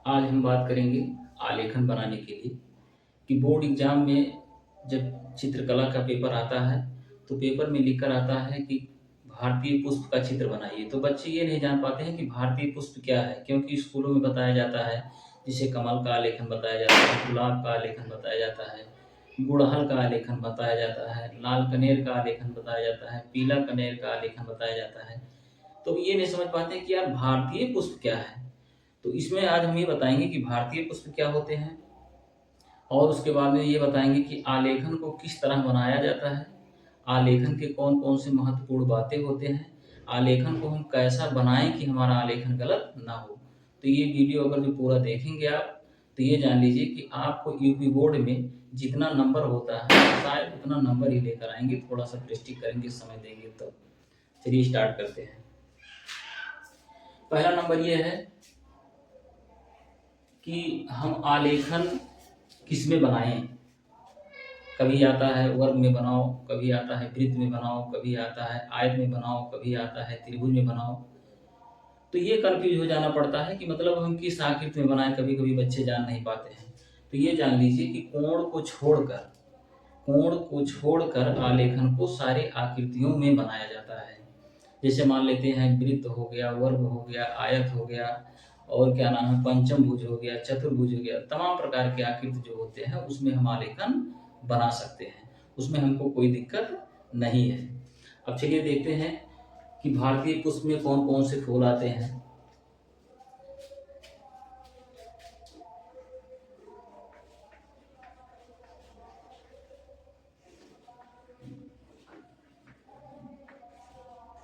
आज हम बात करेंगे आलेखन बनाने के लिए कि बोर्ड एग्जाम में जब चित्रकला का पेपर आता है तो पेपर में लिखकर आता है कि भारतीय पुष्प का चित्र बनाइए। तो बच्चे ये नहीं जान पाते हैं कि भारतीय पुष्प क्या है, क्योंकि स्कूलों में बताया जाता है, जिसे कमल का आलेखन बताया जाता है, गुलाब का आलेखन बताया जाता है, गुड़हल का आलेखन बताया जाता है, लाल कनेर का आलेखन बताया जाता है, पीला कनेर का आलेखन बताया जाता है। तो ये नहीं समझ पाते कि यार भारतीय पुष्प क्या है। तो इसमें आज हम ये बताएंगे कि भारतीय पुष्प क्या होते हैं, और उसके बाद में ये बताएंगे कि आलेखन को किस तरह बनाया जाता है, आलेखन के कौन कौन से महत्वपूर्ण बातें होते हैं, आलेखन को हम कैसा बनाएं कि हमारा आलेखन गलत ना हो। तो ये वीडियो अगर जो पूरा देखेंगे आप, तो ये जान लीजिए कि आपको यूपी बोर्ड में जितना नंबर होता है शायद उतना नंबर ही लेकर आएंगे। थोड़ा सा प्रैक्टिस करेंगे, समय देंगे तो। चलिए स्टार्ट करते हैं। पहला नंबर ये है कि हम आलेखन किसमें बनाएं। कभी आता है वर्ग में बनाओ, कभी आता है वृत्त में बनाओ, कभी आता है आयत में बनाओ, कभी आता है त्रिभुज में बनाओ। तो ये कंफ्यूज हो जाना पड़ता है कि मतलब हम किस आकृति में बनाएं, कभी कभी बच्चे जान नहीं पाते हैं। तो ये जान लीजिए कि कोण को छोड़कर आलेखन को सारे आकृतियों में बनाया जाता है। जैसे मान लेते हैं वृत्त हो गया, वर्ग हो गया, आयत हो गया, और क्या नाम है, पंचम भुज हो गया, चतुर्भुज हो गया, तमाम प्रकार के आकृति जो होते हैं उसमें हम आलेखन बना सकते हैं, उसमें हमको कोई दिक्कत नहीं है। अब चलिए देखते हैं कि भारतीय पुष्प में कौन कौन से फूल आते हैं।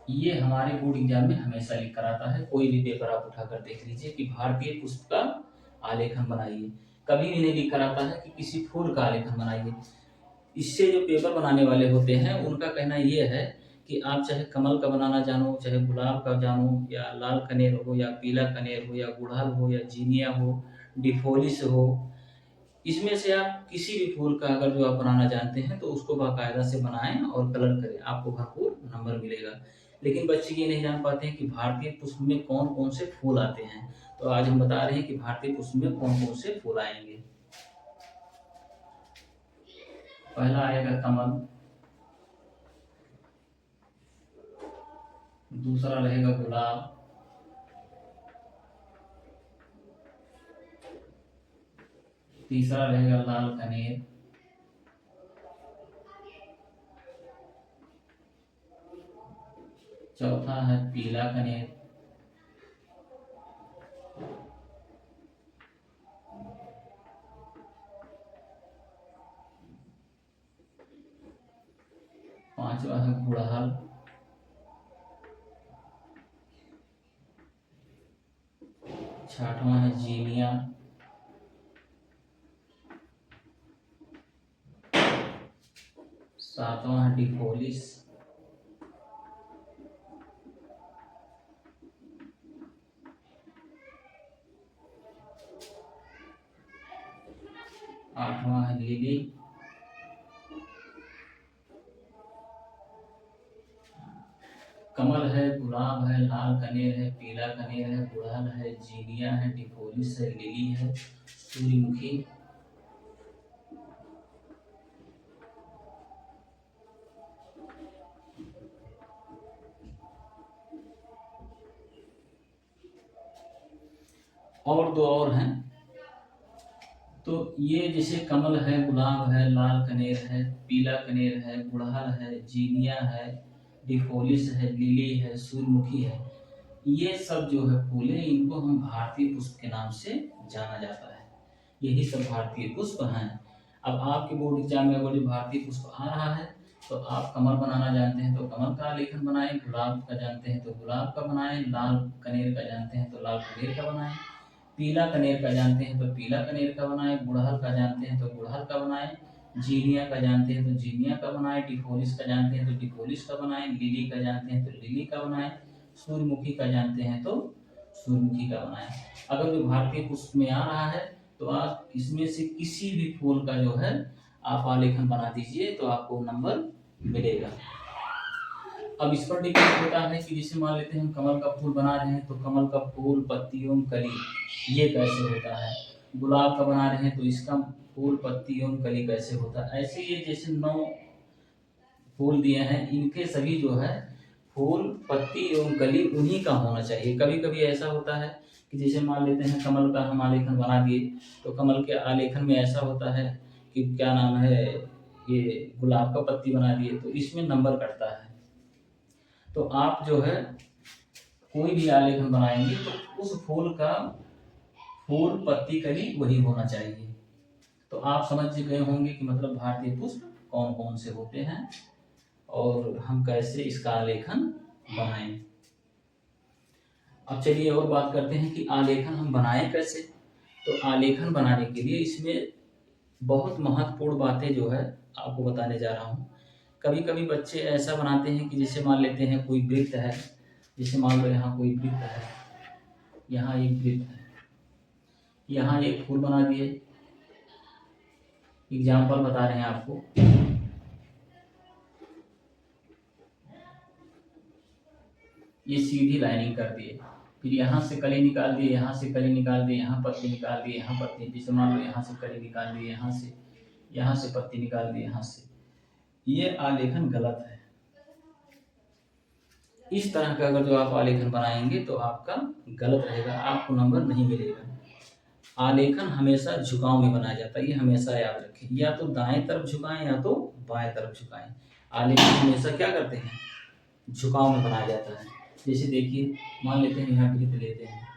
ये हमारे बोर्ड एग्जाम में हमेशा लिख कर आता है, कोई भी पेपर आप उठाकर देख लीजिए कि भारतीय पुष्प का आलेखन बनाइए। कभी भी नहीं लिख कर आता है कि किसी फूल का आलेखन बनाइए। इससे जो पेपर बनाने वाले होते हैं उनका कहना ये है कि आप चाहे कमल का बनाना जानो, चाहे गुलाब का जानो, या लाल कनेर हो, या पीला कनेर हो, या गुड़हल हो, या जीनिया हो, डिफोलिस हो, इसमें से आप किसी भी फूल का अगर जो आप बनाना जानते हैं तो उसको बाकायदा से बनाएं और कलर करें, आपको भरपूर नंबर मिलेगा। लेकिन बच्चे ये नहीं जान पाते हैं कि भारतीय पुष्प में कौन कौन से फूल आते हैं। तो आज हम बता रहे हैं कि भारतीय पुष्प में कौन कौन से फूल आएंगे। पहला आएगा कमल, दूसरा रहेगा गुलाब, तीसरा रहेगा लाल कनेर, चौथा है पीला कनेर, पांचवा है गुड़हल, छठवां है जीनिया, सातवां है डिफोलिस, आठवां है लिली, कमल है, गुलाब है, लाल कनेर है, पीला कनेर है, गुड़हल है, जीनिया है, डिफोलिस है, लिली है, सूर्यमुखी। और दो और हैं। तो ये जैसे कमल है, गुलाब है, लाल कनेर है, पीला कनेर है, गुड़हल है, जीनिया है, डिफोलिस है, लिली है, सूर्यमुखी है, ये सब जो है फूले, इनको हम भारतीय पुष्प के नाम से जाना जाता है। यही सब भारतीय पुष्प हैं। अब आपके बोर्ड एग्जाम में अगर जो भारतीय पुष्प आ रहा है तो आप कमल बनाना जानते हैं तो कमल का आलेखन बनाएं, गुलाब का जानते हैं तो गुलाब का बनाएं, लाल कनेर का जानते हैं तो लाल कनेर का बनाएं, पीला कनेर का जानते हैं तो पीला कनेर का बनाएं, गुड़हल का जानते हैं तो गुड़हल का बनाएं, जीनिया का जानते हैं तो जीनिया का बनाएं, डिफोलिस का जानते हैं तो डिफोलिस का बनाएं, लिली का जानते हैं तो लिली का बनाएं, सूर्यमुखी का जानते हैं तो सूर्यमुखी का बनाएं। अगर जो भारतीय पुष्प में आ रहा है तो आप इसमें से किसी भी फूल का जो है आप आलेखन बना दीजिए तो आपको नंबर मिलेगा। अब इस पर डिपेंड होता है कि जैसे मान लेते हैं हम कमल का फूल बना रहे हैं तो कमल का फूल, पत्ती एवं कली ये कैसे होता है। गुलाब का बना रहे हैं तो इसका फूल, पत्ती एवं कली कैसे होता है। ऐसे ये जैसे 9 फूल दिए हैं, इनके सभी जो है फूल, पत्ती एवं कली उन्हीं का होना चाहिए। कभी कभी ऐसा होता है कि जैसे मान लेते हैं कमल का हम आलेखन बना दिए, तो कमल के आलेखन में ऐसा होता है कि क्या नाम है, ये गुलाब का पत्ती बना दिए तो इसमें नंबर कटता है। तो आप जो है कोई भी आलेखन बनाएंगे तो उस फूल का फूल, पत्ती, कली वही होना चाहिए। तो आप समझ गए होंगे कि मतलब भारतीय पुष्प कौन कौन से होते हैं और हम कैसे इसका आलेखन बनाएं। अब चलिए और बात करते हैं कि आलेखन हम बनाएं कैसे। तो आलेखन बनाने के लिए इसमें बहुत महत्वपूर्ण बातें जो है आपको बताने जा रहा हूँ। कभी कभी बच्चे ऐसा बनाते हैं कि जैसे मान लेते हैं कोई वृत्त है, जैसे मान लो यहाँ कोई वृत्त है, यहाँ एक वृत्त है, यहाँ एक फूल बना दिए। एग्जाम्पल बता रहे हैं आपको। ये सीधी लाइनिंग कर दिए, फिर यहाँ से कली निकाल दिए, यहाँ से कली निकाल दिए, यहाँ पत्ती निकाल दिए, यहाँ पत्ती, जैसे मान लो यहाँ से कली निकाल दिए, यहाँ से पत्ती निकाल दिए, यहाँ से। ये आलेखन गलत है। इस तरह का अगर जो आप आलेखन बनाएंगे तो आपका गलत रहेगा, आपको नंबर नहीं मिलेगा। आलेखन हमेशा झुकाव में बनाया जाता है, ये हमेशा याद रखें। या तो दाएं तरफ झुकाएं या तो बाएं तरफ झुकाएं। आलेखन हमेशा क्या करते हैं, झुकाव में बनाया जाता है। जैसे देखिए मान लेते हैं यहाँ वृत्त लेते हैं,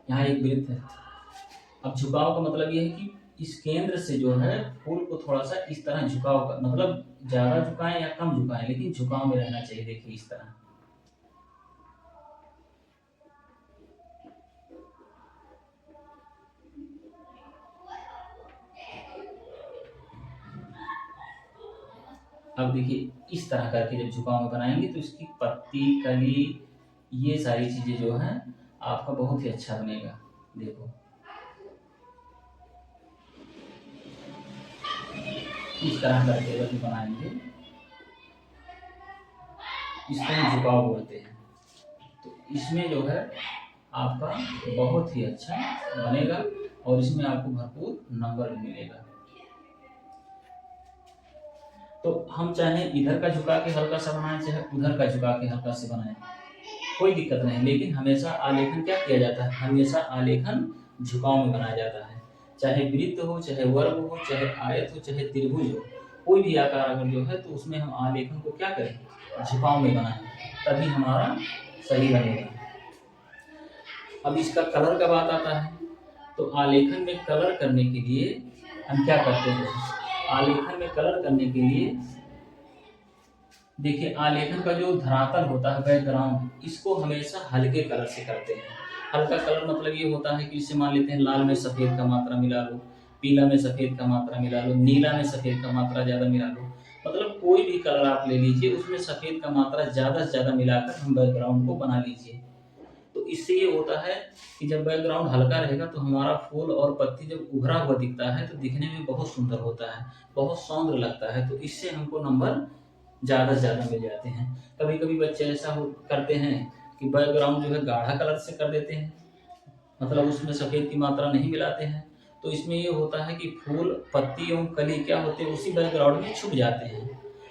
यहाँ एक वृत्त है। अब झुकाव का मतलब ये है कि इस केंद्र से जो है फूल को थोड़ा सा इस तरह झुकाव का मतलब ज्यादा झुकाएं या कम झुकाएं, लेकिन झुकाव में रहना चाहिए। देखिए इस तरह। अब देखिए इस तरह करके जब झुकाव में बनाएंगे तो इसकी पत्ती, कली, ये सारी चीजें जो है आपका बहुत ही अच्छा बनेगा। देखो इस तरह करके जब बनाएंगे, इसको हम झुकाव बोलते हैं। तो इसमें जो है आपका बहुत ही अच्छा बनेगा और इसमें आपको भरपूर नंबर भी मिलेगा। तो हम चाहे इधर का झुका के हल्का सा बनाएं, चाहे उधर का झुका के हल्का से बनाएं, कोई दिक्कत नहीं। लेकिन हमेशा आलेखन क्या किया जाता है, हमेशा आलेखन झुकाव में बनाया जाता है। चाहे वृत्त हो, चाहे वर्ग हो, चाहे आयत हो, चाहे त्रिभुज हो, कोई भी आकार अगर जो है तो उसमें हम आलेखन को क्या करें, झुकाव में बनाएं, तभी हमारा सही बनेगा। अब इसका कलर का बात आता है, तो आलेखन में कलर करने के लिए हम क्या करते हैं, आलेखन में कलर करने के लिए देखिए आलेखन का जो धरातल होता है, बैकग्राउंड, इसको हमेशा हल्के कलर से करते हैं। हल्का कलर मतलब ये होता है कि जैसे मान लेते हैं लाल में सफेद का मात्रा मिला लो, पीला में सफेद का मात्रा मिला लो, नीला में सफेद का मात्रा ज्यादा मिला लो। मतलब कोई भी कलर आप ले लीजिए, उसमें सफेद का मात्रा ज्यादा से ज्यादा मिलाकर हम बैकग्राउंड को बना लीजिए। तो इससे ये होता है कि जब बैकग्राउंड हल्का रहेगा तो हमारा फूल और पत्ती जब उभरा हुआ दिखता है तो दिखने में बहुत सुंदर होता है, बहुत सौंदर्य लगता है। तो इससे हमको नंबर ज़्यादा से ज़्यादा मिल जाते हैं। कभी कभी बच्चे ऐसा करते हैं कि बैकग्राउंड जो है गाढ़ा कलर से कर देते हैं, मतलब उसमें सफ़ेद की मात्रा नहीं मिलाते हैं। तो इसमें ये होता है कि फूल, पत्ती एवं कली क्या होते हैं, उसी बैकग्राउंड में छुप जाते हैं।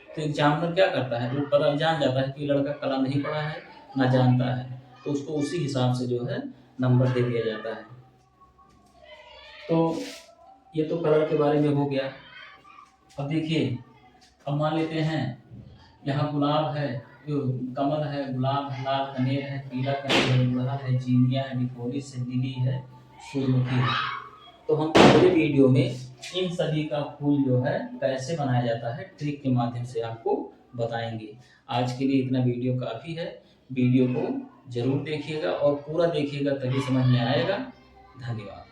तो एग्जामिनर क्या करता है, वो पता जान जाता है कि लड़का कला नहीं पढ़ा है, ना जानता है, तो उसको उसी हिसाब से जो है नंबर दे दिया जाता है। तो ये तो कलर के बारे में हो गया। अब देखिए, अब मान लेते हैं यहाँ गुलाब है, कमल है, गुलाब है, लाल कनेर है, पीला कनेर है, गुड़हल है, जीनिया है, डिफोलिस है, लिली है, सूरजमुखी है। तो हम अगले वीडियो में इन सभी का फूल जो है कैसे बनाया जाता है ट्रिक के माध्यम से आपको बताएंगे। आज के लिए इतना वीडियो काफ़ी है। वीडियो को जरूर देखिएगा और पूरा देखिएगा तभी समझ में आएगा। धन्यवाद।